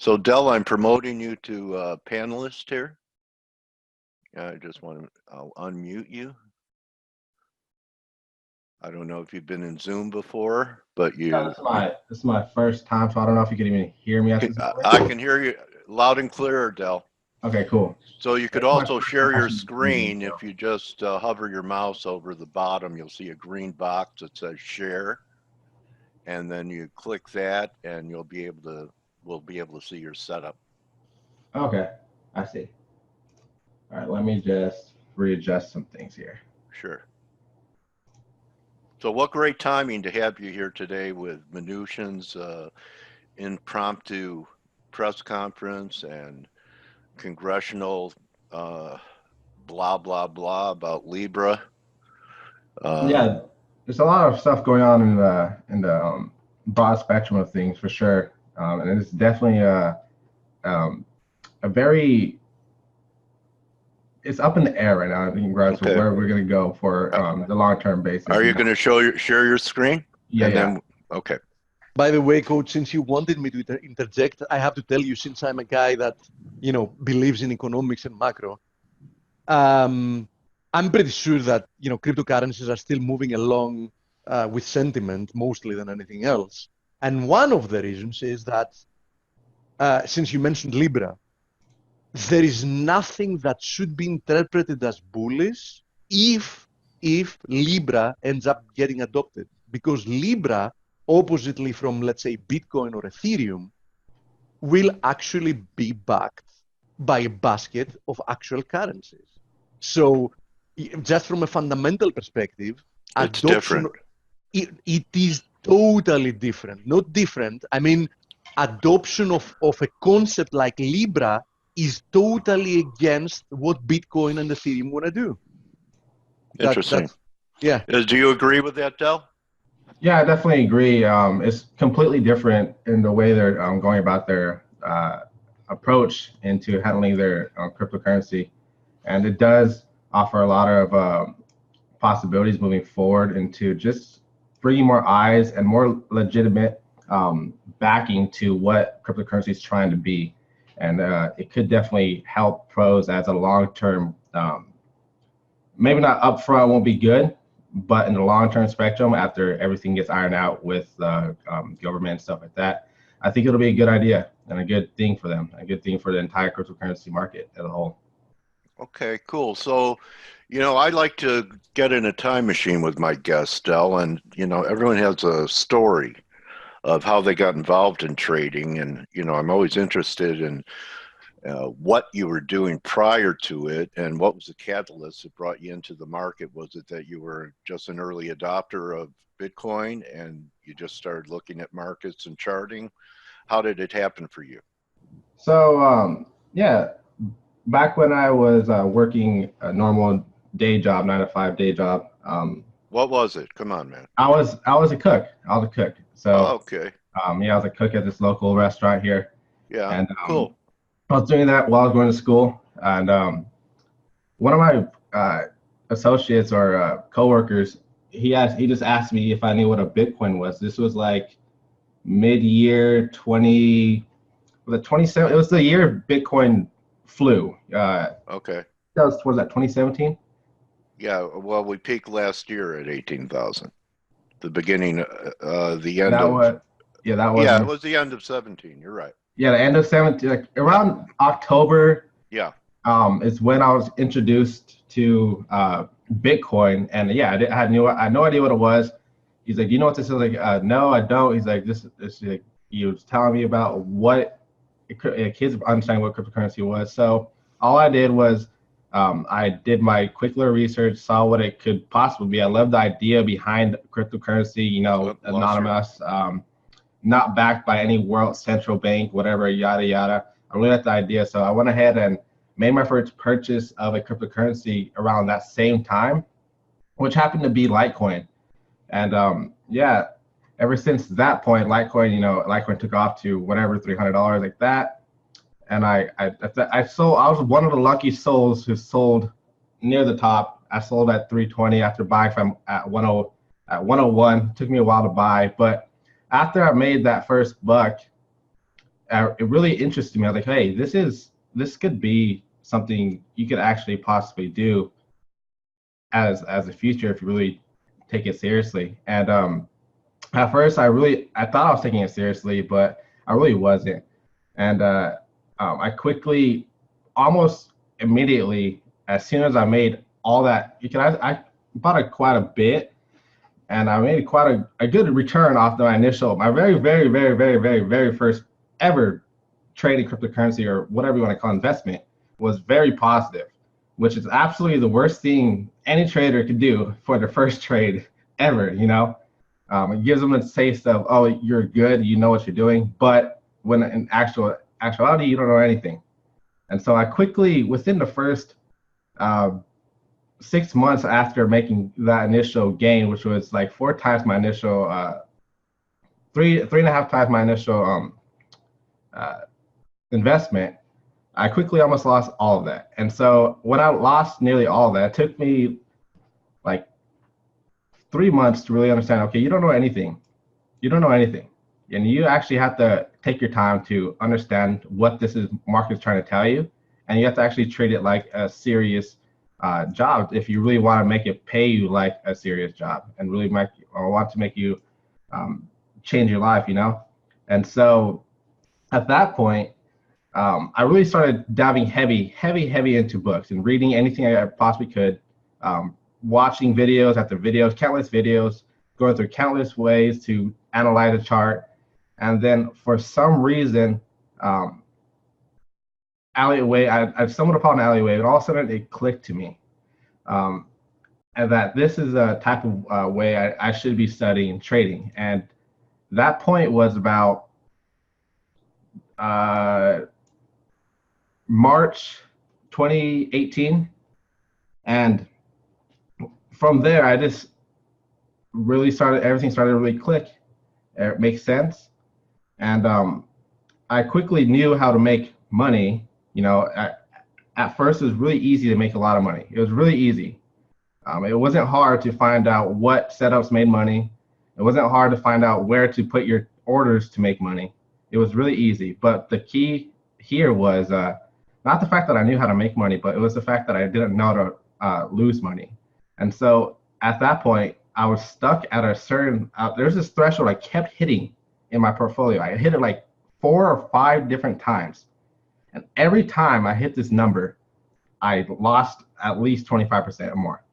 So Dell, I'm promoting you to panelist here. I just want to, I'll unmute you. I don't know if you've been in Zoom before, but you. Yeah, this is my first time, so I don't know if you can even hear me. I can hear you loud and clear, Dell. Okay, cool. So you could also share your screen if you just hover your mouse over the bottom. You'll see a green box that says share, and then you click that, and we'll be able to see your setup. Okay, I see. All right, let me just readjust some things here. Sure. So what great timing to have you here today with Mnuchin's impromptu press conference and congressional blah, blah, blah about Libra. Yeah, there's a lot of stuff going on in the broad spectrum of things for sure. And it's definitely a very, it's up in the air right now in regards to where we're going to go for the long-term basis. Are you going to share your screen? Yeah, then, okay. By the way, Coach, since you wanted me to interject, I have to tell you, since I'm a guy that, believes in economics and macro, I'm pretty sure that, cryptocurrencies are still moving along with sentiment mostly than anything else. And one of the reasons is that, since you mentioned Libra, there is nothing that should be interpreted as bullish if Libra ends up getting adopted. Because Libra, oppositely from, let's say, Bitcoin or Ethereum, will actually be backed by a basket of actual currencies. So just from a fundamental perspective, it's adoption, different. It is totally different. Not different. I mean, adoption of a concept like Libra is totally against what Bitcoin and Ethereum want to do. Interesting. Yeah. Do you agree with that, Del? Yeah, I definitely agree. It's completely different in the way they're going about their approach into handling their cryptocurrency. And it does offer a lot of possibilities moving forward into just bringing more eyes and more legitimate backing to what cryptocurrency is trying to be. And it could definitely help pros as a long-term, maybe not upfront won't be good, but in the long-term spectrum, after everything gets ironed out with government and stuff like that, I think it'll be a good idea and a good thing for them, a good thing for the entire cryptocurrency market as a whole. Okay, cool. So, I like to get in a time machine with my guests, Del, and, everyone has a story of how they got involved in trading. And, I'm always interested in what you were doing prior to it and what was the catalyst that brought you into the market. Was it that you were just an early adopter of Bitcoin and you just started looking at markets and charting? How did it happen for you? So, yeah, back when I was working a normal day job, 9-to-5 day job. What was it? Come on, man. I was a cook. So, okay. Yeah, I was a cook at this local restaurant here. Yeah, and, cool. I was doing that while I was going to school, and one of my associates or coworkers, he just asked me if I knew what a Bitcoin was. This was like mid-year 27. It was the year Bitcoin flew. Okay. That was towards that 2017. Yeah, well, we peaked last year at 18,000. The beginning, the end it was the end of 17. You're right. Yeah, the end of 17, like around October. Yeah. Is when I was introduced to Bitcoin, and yeah, I had no idea what it was. He's like, "Do you know what this is?" Like, no, I don't. He's like, "This like, he was telling me about what kids understanding what cryptocurrency was." So all I did was I did my quick little research, saw what it could possibly be. I loved the idea behind cryptocurrency, anonymous, not backed by any world central bank, whatever, yada, yada. I really liked the idea. So I went ahead and made my first purchase of a cryptocurrency around that same time, which happened to be Litecoin. And yeah, ever since that point, Litecoin took off to whatever, $300 like that. And I was one of the lucky souls who sold near the top. I sold at 320 after buying from at 101. Took me a while to buy, but after I made that first buck, it really interested me. I was like, hey, this could be something you could actually possibly do as a future if you really take it seriously. And at first, I thought I was taking it seriously, but I really wasn't. And I quickly, almost immediately, as soon as I made all that, I bought quite a bit, and I made quite a good return off my very, very, very, very, very, very first ever trading cryptocurrency, or whatever you want to call investment, was very positive, which is absolutely the worst thing any trader could do for their first trade ever. It gives them a taste of, oh, you're good, you know what you're doing, but when in actuality, you don't know anything. And so I quickly, within the first 6 months after making that initial gain, which was like 4 times my initial, 3.5 times my initial investment, I quickly almost lost all of that. And so when I lost nearly all of that, it took me like 3 months to really understand, okay, you don't know anything. You don't know anything. And you actually have to take your time to understand what market's trying to tell you. And you have to actually treat it like a serious job if you really want to make it pay you like a serious job and really want to make you change your life, And so at that point, I really started diving heavy into books and reading anything I possibly could, watching videos after videos, countless videos, going through countless ways to analyze a chart. And then for some reason, Elliot Wave, I stumbled upon Elliot Wave, and all of a sudden it clicked to me. And that this is a type of way I should be studying trading. And that point was about March 2018. And from there, I just really everything started to really click. It makes sense. And I quickly knew how to make money. At first, it was really easy to make a lot of money. It was really easy. It wasn't hard to find out what setups made money. It wasn't hard to find out where to put your orders to make money. It was really easy. But the key here was not the fact that I knew how to make money, but it was the fact that I didn't know how to lose money. And so at that point, I was stuck at a certain, there's this threshold I kept hitting in my portfolio. I hit it like 4 or 5 different times. And every time I hit this number, I lost at least 25% or more.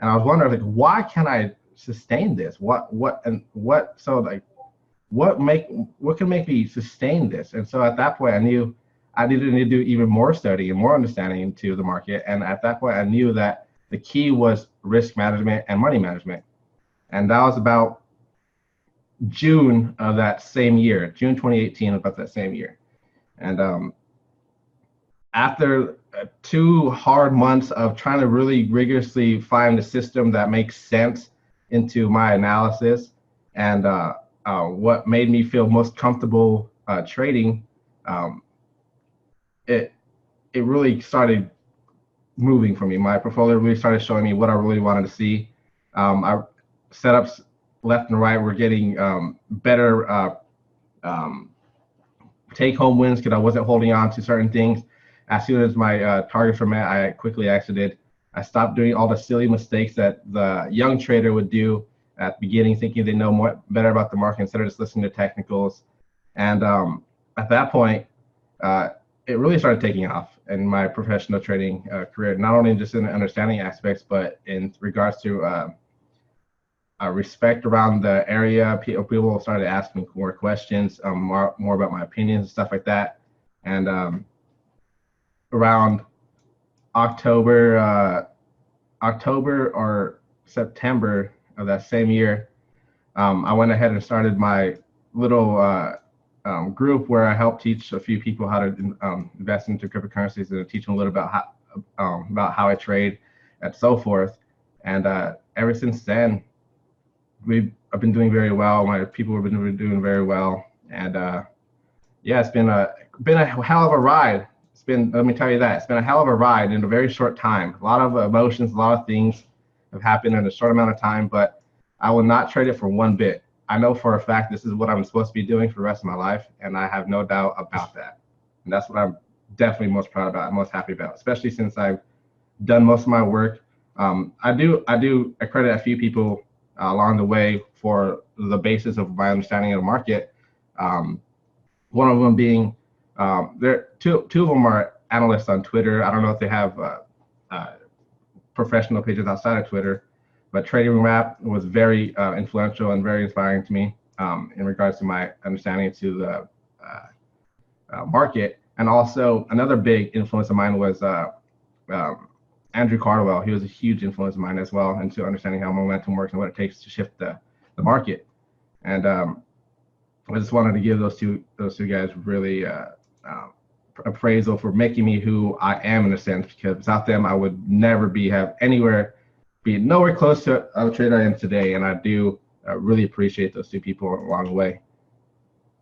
And I was wondering, like, why can't I sustain this? What can make me sustain this? And so at that point, I knew I needed to do even more study and more understanding into the market. And at that point, I knew that the key was risk management and money management. And that was about June of that same year, June 2018, about that same year. And after 2 hard months of trying to really rigorously find a system that makes sense into my analysis and what made me feel most comfortable trading, it really started moving for me. My portfolio really started showing me what I really wanted to see. Our setups left and right were getting better take-home wins because I wasn't holding on to certain things. As soon as my targets were met, I quickly exited. I stopped doing all the silly mistakes that the young trader would do at the beginning, thinking they know better about the market instead of just listening to technicals. And at that point, it really started taking off in my professional trading career, not only just in the understanding aspects, but in regards to respect around the area. People started asking more questions, more about my opinions and stuff like that. And around October or September of that same year, I went ahead and started my little group where I helped teach a few people how to invest into cryptocurrencies and teach them a little about how I trade and so forth. And ever since then, I've been doing very well. My people have been doing very well. And yeah, it's been a hell of a ride. Let me tell you that, it's been a hell of a ride in a very short time. A lot of emotions, a lot of things have happened in a short amount of time, but I will not trade it for one bit. I know for a fact this is what I'm supposed to be doing for the rest of my life, and I have no doubt about that. And that's what I'm definitely most proud about, most happy about, especially since I've done most of my work. I do accredit a few people along the way for the basis of my understanding of the market. One of them being there. Two of them are analysts on Twitter. I don't know if they have professional pages outside of Twitter, but Trading Map was very influential and very inspiring to me in regards to my understanding to the market. And also another big influence of mine was Andrew Cardwell. He was a huge influence of mine as well into understanding how momentum works and what it takes to shift the market. And I just wanted to give those two guys really appraisal for making me who I am in a sense, because without them I would never be nowhere close to the trader I am today. And I do really appreciate those two people along the way.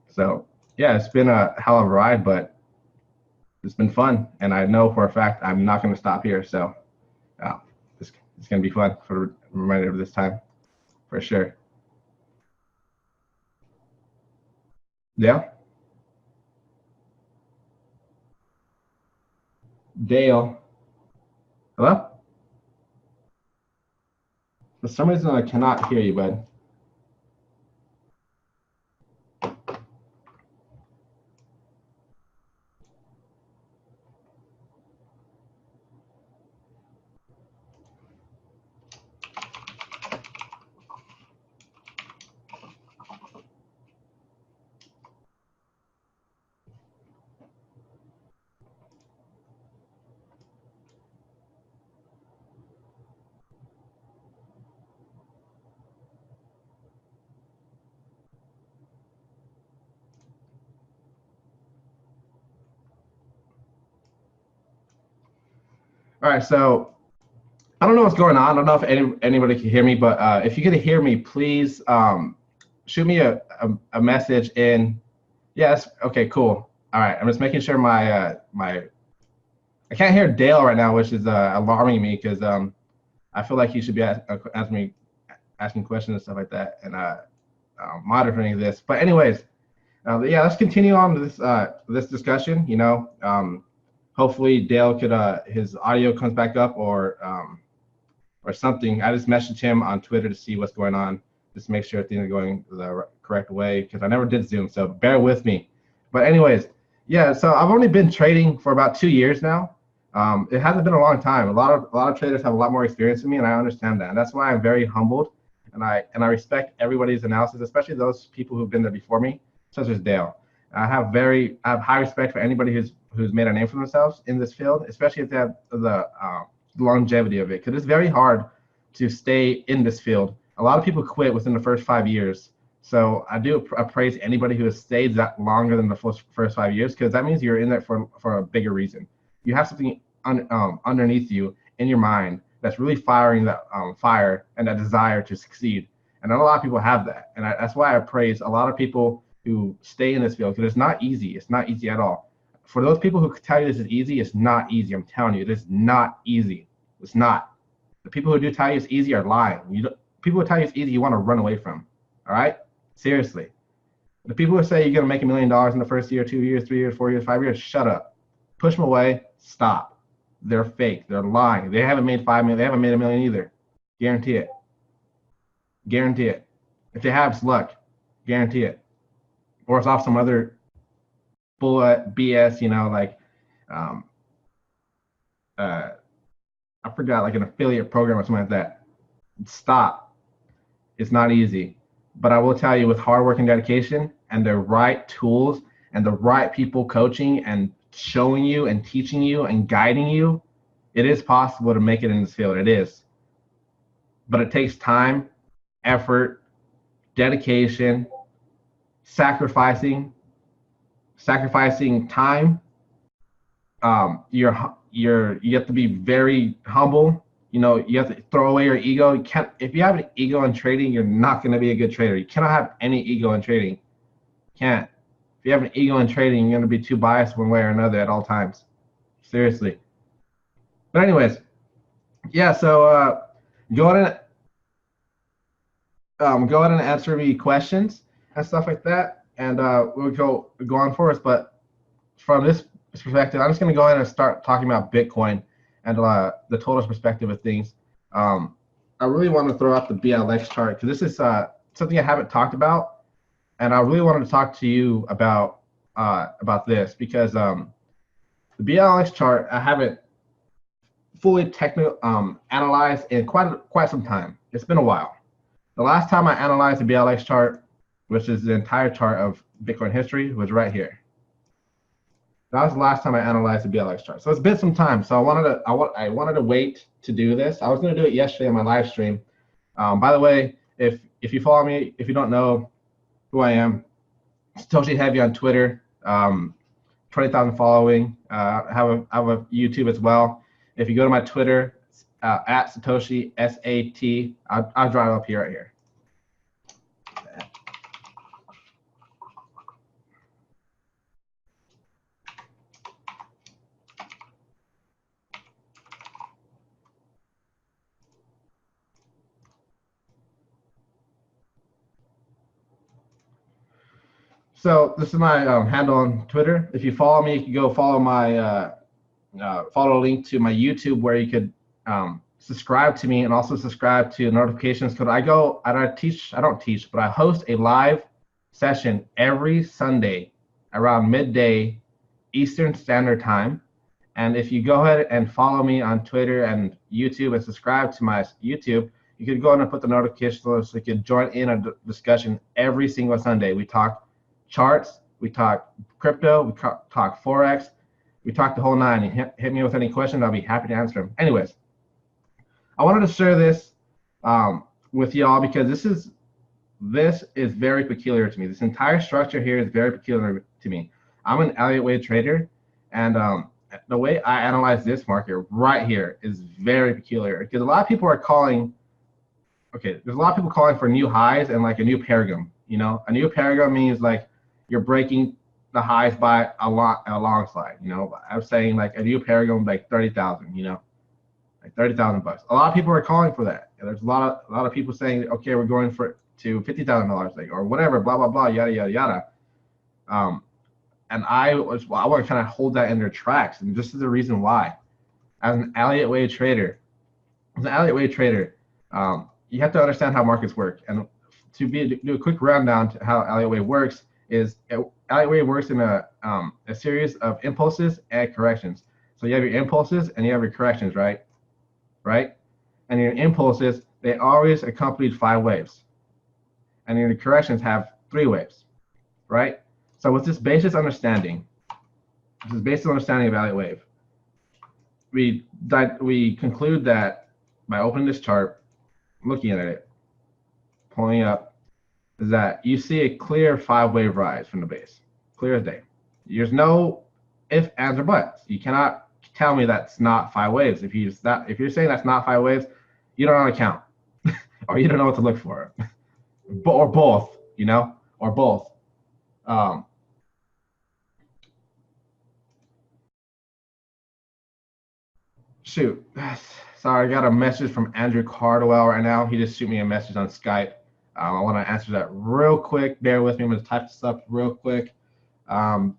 So yeah, it's been a hell of a ride, but it's been fun, and I know for a fact I'm not going to stop here. So it's going to be fun for the remainder of this time, for sure. Yeah. Dale. Hello? For some reason I cannot hear you, bud. All right, so I don't know what's going on. I don't know if anybody can hear me, but if you can hear me, please shoot me a message in. Yes. Okay. Cool. All right. I'm just making sure my I can't hear Dale right now, which is alarming me because I feel like he should be asking questions and stuff like that, and monitoring this. But anyways, yeah, let's continue on this this discussion. You know, hopefully Dale could his audio comes back up or something. I just messaged him on Twitter to see what's going on, just to make sure things are going the correct way, because I never did Zoom, so bear with me. But anyways, yeah, so I've only been trading for about 2 years now. It hasn't been a long time. A lot of traders have a lot more experience than me, and I understand that. And that's why I'm very humbled, and I respect everybody's analysis, especially those people who've been there before me, such as Dale. I have high respect for anybody who's made a name for themselves in this field, especially if they have the longevity of it, because it's very hard to stay in this field. A lot of people quit within the first 5 years. So I do appraise anybody who has stayed that longer than the first 5 years, because that means you're in there for a bigger reason. You have something underneath you in your mind that's really firing that fire and that desire to succeed. And not a lot of people have that. And that's why I praise a lot of people who stay in this field, because it's not easy. It's not easy at all. For those people who tell you this is easy, it's not easy. I'm telling you, it is not easy. It's not. The people who do tell you it's easy are lying. People who tell you it's easy, you want to run away from. All right? Seriously. The people who say you're going to make $1 million in the first year, 2 years, 3 years, 4 years, 5 years, shut up. Push them away. Stop. They're fake. They're lying. They haven't made 5 million. They haven't made $1 million either. Guarantee it. Guarantee it. If they have, it's luck. Guarantee it. Or it's off some other bull BS, you know, like I forgot, like an affiliate program or something like that. Stop. It's not easy. But I will tell you, with hard work and dedication and the right tools and the right people coaching and showing you and teaching you and guiding you, it is possible to make it in this field. It is. But it takes time, effort, dedication, sacrificing time. You have to be very humble. You know, you have to throw away your ego. You can't, if you have an ego in trading, you're not going to be a good trader. You cannot have any ego in trading. Can't. If you have an ego in trading, you're going to be too biased one way or another at all times. Seriously. But anyways, yeah, so Jordan, go ahead and answer me questions and stuff like that, and we'll go on forward. But from this perspective, I'm just going to go ahead and start talking about Bitcoin and the total perspective of things. I really want to throw out the BLX chart because this is something I haven't talked about, and I really wanted to talk to you about this because the BLX chart I haven't fully analyzed in quite some time. It's been a while. The last time I analyzed the BLX chart, which is the entire chart of Bitcoin history, was right here. That was the last time I analyzed the BLX chart. So it's been some time. So I wanted to wait to do this. I was going to do it yesterday on my live stream. By the way, if you follow me, if you don't know who I am, Satoshi Heavy on Twitter, 20,000 following. I have a YouTube as well. If you go to my Twitter, at Satoshi SAT, I'll draw it up here right here. So this is my handle on Twitter. If you follow me, you can go follow my follow a link to my YouTube where you could subscribe to me and also subscribe to notifications. Because I don't teach, but I host a live session every Sunday around midday Eastern Standard Time. And if you go ahead and follow me on Twitter and YouTube and subscribe to my YouTube, you could go ahead and put the notifications so you can join in a discussion every single Sunday. We talk charts, we talk crypto, we talk Forex, we talk the whole nine. You hit me with any questions, I'll be happy to answer them. Anyways, I wanted to share this with y'all because this is very peculiar to me. This entire structure here is very peculiar to me. I'm an Elliot Wave trader, and the way I analyze this market right here is very peculiar because a lot of people are calling. Okay, there's a lot of people calling for new highs and like a new paradigm. You know, a new paradigm means like you're breaking the highs by a long slide. You know, I'm saying like a new paradigm like 30,000. You know, like 30,000 bucks. A lot of people are calling for that. And there's a lot of people saying, okay, we're going to $50,000 like or whatever, blah blah blah, yada yada yada. And I want to kind of hold that in their tracks, and this is the reason why. As an Elliot Wave trader, you have to understand how markets work. And to do a quick rundown to how Elliot Wave works is Elliot Wave works in a series of impulses and corrections. So you have your impulses and you have your corrections, right? And your impulses, they always accompanied 5 waves. And your corrections have 3 waves, right? So with this basic understanding of Elliot Wave, we conclude that by opening this chart, looking at it, pulling up, is that you see a clear 5-wave rise from the base, clear as day. There's no ifs, ands, or buts. You cannot tell me that's not 5 waves. If you're saying that's not 5 waves, you don't know how to count, or you don't know what to look for, or both, you know, or both. Shoot, sorry, I got a message from Andrew Cardwell right now. He just shoot me a message on Skype. I want to answer that real quick. Bear with me. I'm going to type this up real quick. Then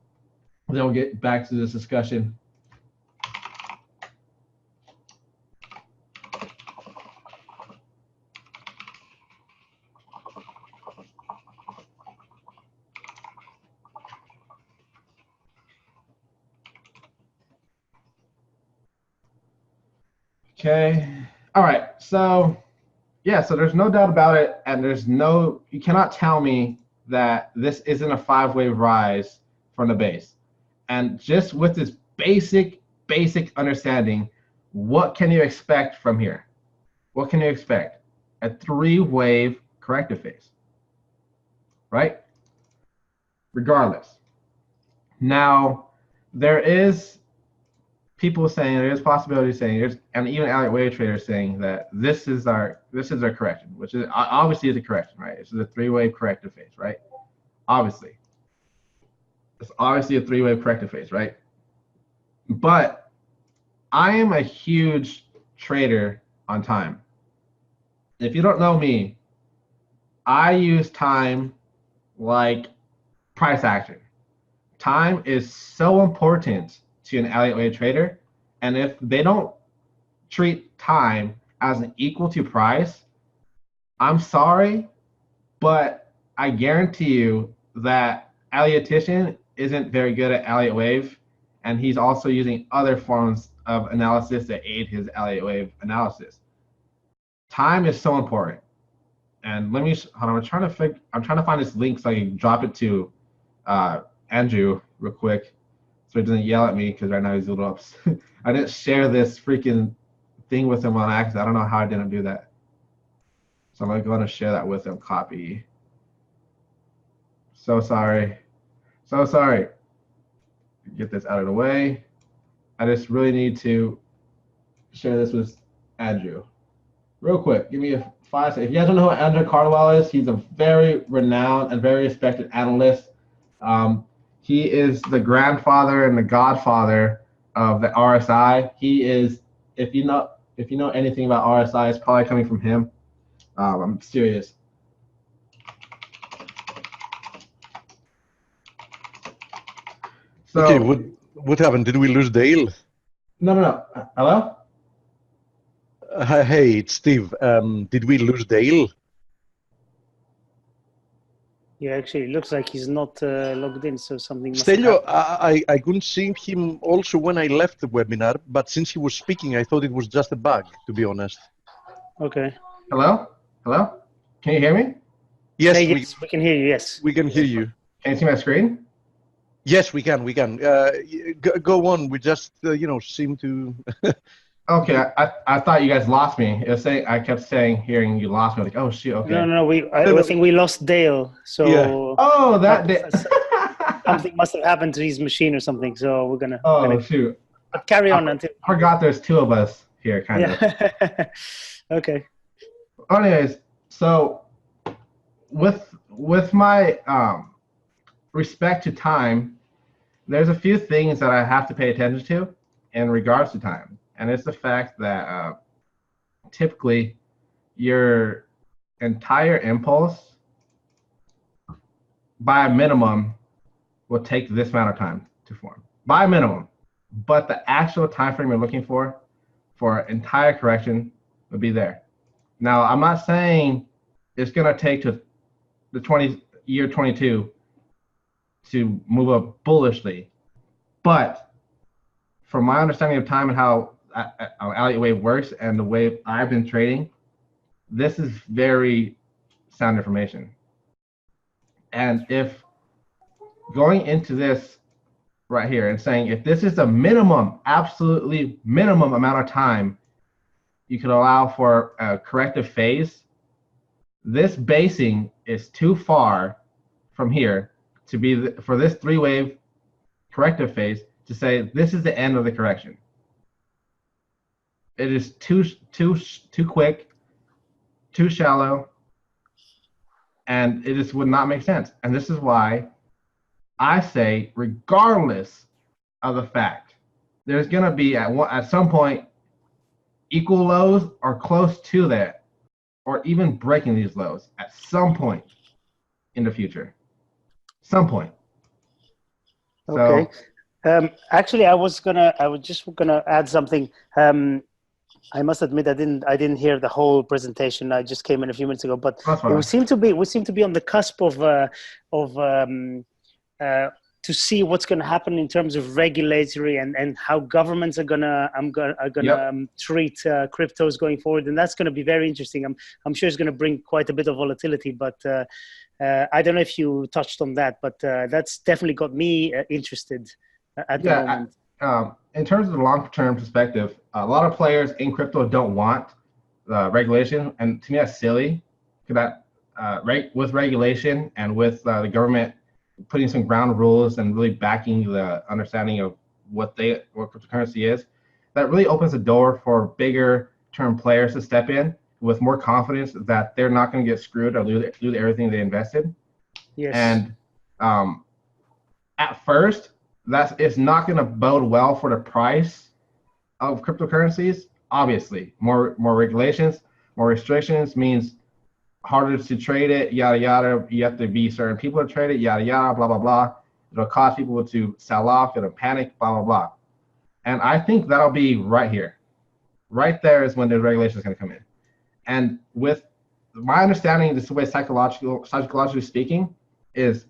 we'll get back to this discussion. Okay. All right. So, yeah, so there's no doubt about it. And you cannot tell me that this isn't a 5-wave rise from the base. And just with this basic understanding, what can you expect from here? What can you expect? A 3-wave corrective phase, right? Regardless. Now, there is people saying, there's possibilities saying, and even Elliot Wave Trader saying that this is our correction, which is obviously is a correction, right? This is a 3-wave corrective phase, right? Obviously. It's obviously a 3-wave corrective phase, right? But I am a huge trader on time. If you don't know me, I use time like price action. Time is so important to an Elliott Wave trader, and if they don't treat time as an equal to price, I'm sorry, but I guarantee you that Elliotician isn't very good at Elliott Wave, and he's also using other forms of analysis to aid his Elliott Wave analysis. Time is so important. And let me hold on, I'm trying to find this link so I can drop it to Andrew real quick so he doesn't yell at me because right now he's a little upset. I didn't share this freaking thing with him on accident. I don't know how I didn't do that. So I'm going to go and share that with him. Copy. So sorry. So sorry. Get this out of the way. I just really need to share this with Andrew. Real quick, give me a 5 seconds. If you guys don't know who Andrew Cardwell is, he's a very renowned and very respected analyst. He is the grandfather and the godfather of the RSI. He is, if you know anything about RSI, it's probably coming from him. I'm serious. So, okay, what happened? Did we lose Dale? No. Hello? Hey, it's Steve. Did we lose Dale? Yeah, actually, it looks like he's not logged in, so something must have Stelio, happened. I couldn't see him also when I left the webinar, but since he was speaking, I thought it was just a bug, to be honest. Okay. Hello? Can you hear me? Yes, Hey, yes, we can hear you, yes. we can hear you. Can you see my screen? Yes, we can. Go on. We just, seem to... Okay, I thought you guys lost me. I kept hearing you lost me. Like, oh shoot, okay. No, I think we lost Dale, so... Yeah. Oh, something must have happened to his machine or something, so we're gonna... Shoot. But carry on until... I forgot there's two of us here, kind of. Okay. Anyways, so with my respect to time, there's a few things that I have to pay attention to in regards to time. And it's the fact that typically your entire impulse, by a minimum, will take this amount of time to form. By a minimum. But the actual time frame you're looking for entire correction would be there. Now, I'm not saying it's going to take to the year 22 to move up bullishly, but from my understanding of time and how Elliott Wave works and the way I've been trading, this is very sound information. And if going into this right here and saying, if this is the minimum, absolutely minimum amount of time you could allow for a corrective phase, this basing is too far from here to be for this 3-wave corrective phase to say this is the end of the correction. It is too quick, too shallow, and it just would not make sense. And this is why I say, regardless of the fact, there's going to be at some point equal lows or close to that, or even breaking these lows at some point in the future. Some point. Okay. So, actually, I was just gonna add something. I must admit I didn't hear the whole presentation. I just came in a few minutes ago, but we seem to be on the cusp of to see what's going to happen in terms of regulatory and how governments are gonna treat cryptos going forward, and that's going to be very interesting. I'm sure it's going to bring quite a bit of volatility, but I don't know if you touched on that, but that's definitely got me interested at the moment. In terms of the long-term perspective, a lot of players in crypto don't want regulation, and to me that's silly. With regulation and with the government putting some ground rules and really backing the understanding of what cryptocurrency is, that really opens the door for bigger term players to step in with more confidence that they're not going to get screwed or lose everything they invested. Yes. And at first, it's not going to bode well for the price of cryptocurrencies. Obviously, more regulations, more restrictions means harder to trade it, yada, yada. You have to be certain people to trade it, yada, yada, blah, blah, blah. It'll cause people to sell off, it'll panic, blah, blah, blah. And I think that'll be right here. Right there is when the regulation is going to come in. And with my understanding, this way psychologically speaking, is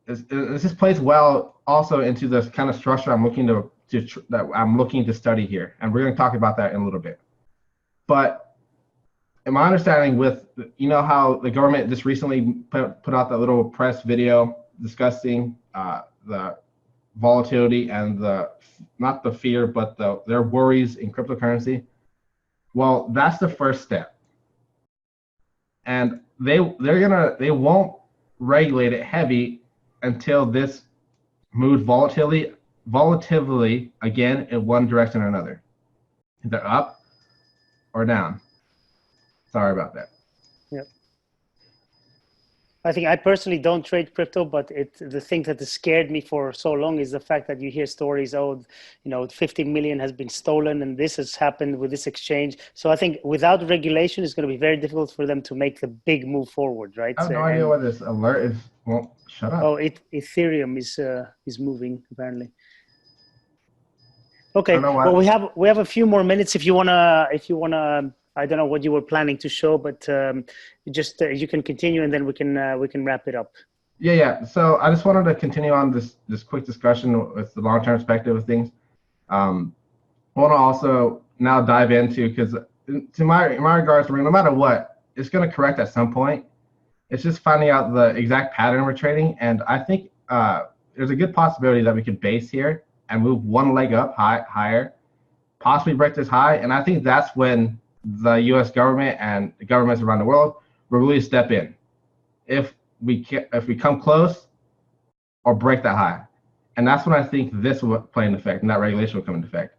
this plays well also into this kind of structure I'm looking to study here. And we're going to talk about that in a little bit. But in my understanding, with, you know, how the government just recently put out that little press video discussing the volatility and not the fear, but their worries in cryptocurrency. Well, that's the first step. And they won't regulate it heavy until this moves volatility again in one direction or another, either up or down. Sorry about that. Yep. I think I personally don't trade crypto, but the thing that has scared me for so long is the fact that you hear stories, oh, you know, 50 million has been stolen and this has happened with this exchange. So I think without regulation, it's going to be very difficult for them to make the big move forward, right? I have no idea what this alert is. Well, shut up. Oh, Ethereum is moving apparently. Okay, well, we have a few more minutes if you wanna. I don't know what you were planning to show, but just you can continue and then we can wrap it up. Yeah. So I just wanted to continue on this quick discussion with the long-term perspective of things. I want to also now dive into, because in my regards, no matter what, it's going to correct at some point. It's just finding out the exact pattern we're trading, and I think there's a good possibility that we could base here and move one leg up higher, possibly break this high, and I think that's when the U.S. government and the governments around the world will really step in. If we come close or break that high, and that's when I think this will play into effect and that regulation will come into effect.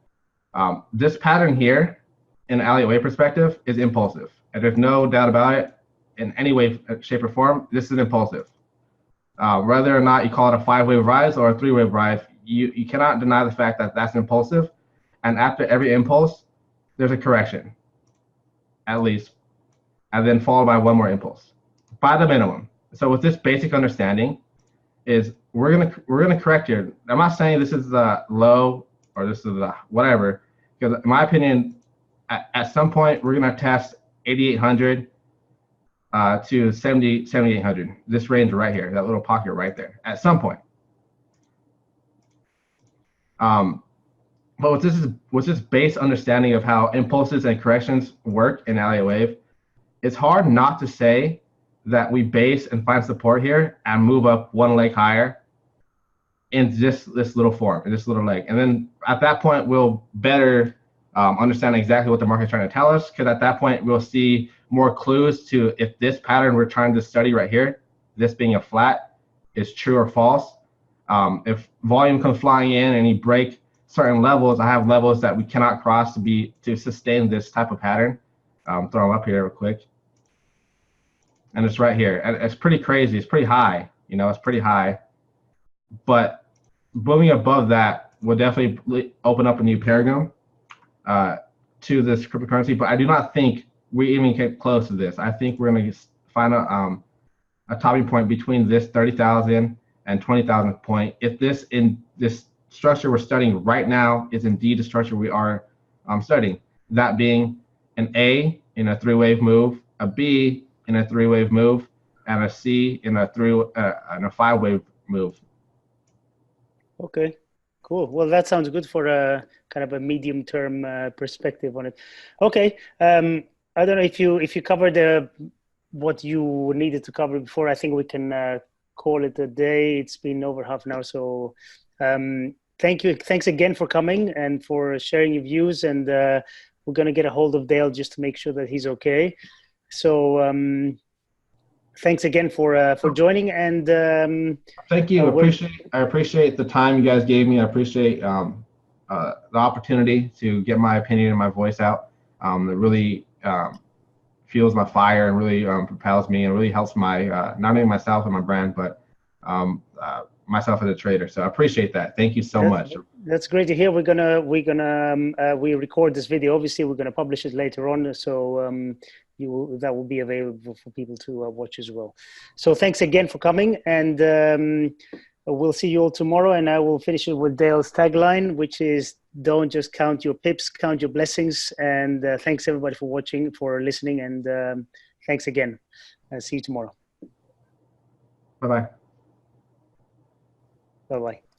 This pattern here, in an Elliot Wave perspective, is impulsive, and there's no doubt about it. In any way, shape, or form, this is impulsive. Whether or not you call it a 5-wave rise or a 3-wave rise, you cannot deny the fact that that's impulsive. And after every impulse, there's a correction, at least, and then followed by one more impulse, by the minimum. So with this basic understanding, is we're gonna correct here. I'm not saying this is the low or this is the whatever, because in my opinion, at some point we're gonna test 8,800. To 7,800, this range right here, that little pocket right there, at some point. But with this base understanding of how impulses and corrections work in Elliot Wave, it's hard not to say that we base and find support here and move up one leg higher in this little form, in this little leg. And then at that point, we'll better understand exactly what the market's trying to tell us, because at that point, we'll see more clues to if this pattern we're trying to study right here, this being a flat, is true or false. If volume comes flying in and you break certain levels, I have levels that we cannot cross to sustain this type of pattern. Throw them up here real quick. And it's right here. And it's pretty crazy. It's pretty high. You know, it's pretty high. But moving above that will definitely open up a new paradigm to this cryptocurrency. But I do not think we even get close to this. I think we're going to find a topping point between this 30,000 and 20,000 point. If this structure we're studying right now is indeed the structure we are studying, that being an A in a 3-wave move, a B in a 3-wave move, and a C in a 5-wave move. Okay, cool. Well, that sounds good for a kind of a medium-term perspective on it. Okay. I don't know if you covered what you needed to cover before. I think we can call it a day. It's been over half an hour. So thank you. Thanks again for coming and for sharing your views. And we're going to get a hold of Dale just to make sure that he's okay. So thanks again for joining. And thank you. I appreciate the time you guys gave me. I appreciate the opportunity to get my opinion and my voice out. It really fuels my fire and really propels me and really helps my not only myself and my brand, but myself as a trader. So I appreciate that. Thank you so much. That's great to hear. We record this video. Obviously, we're gonna publish it later on. So that will be available for people to watch as well. So thanks again for coming, and we'll see you all tomorrow. And I will finish it with Dale's tagline, which is, don't just count your pips, count your blessings. And thanks everybody for watching, for listening, and thanks again. See you tomorrow. Bye-bye. Bye-bye.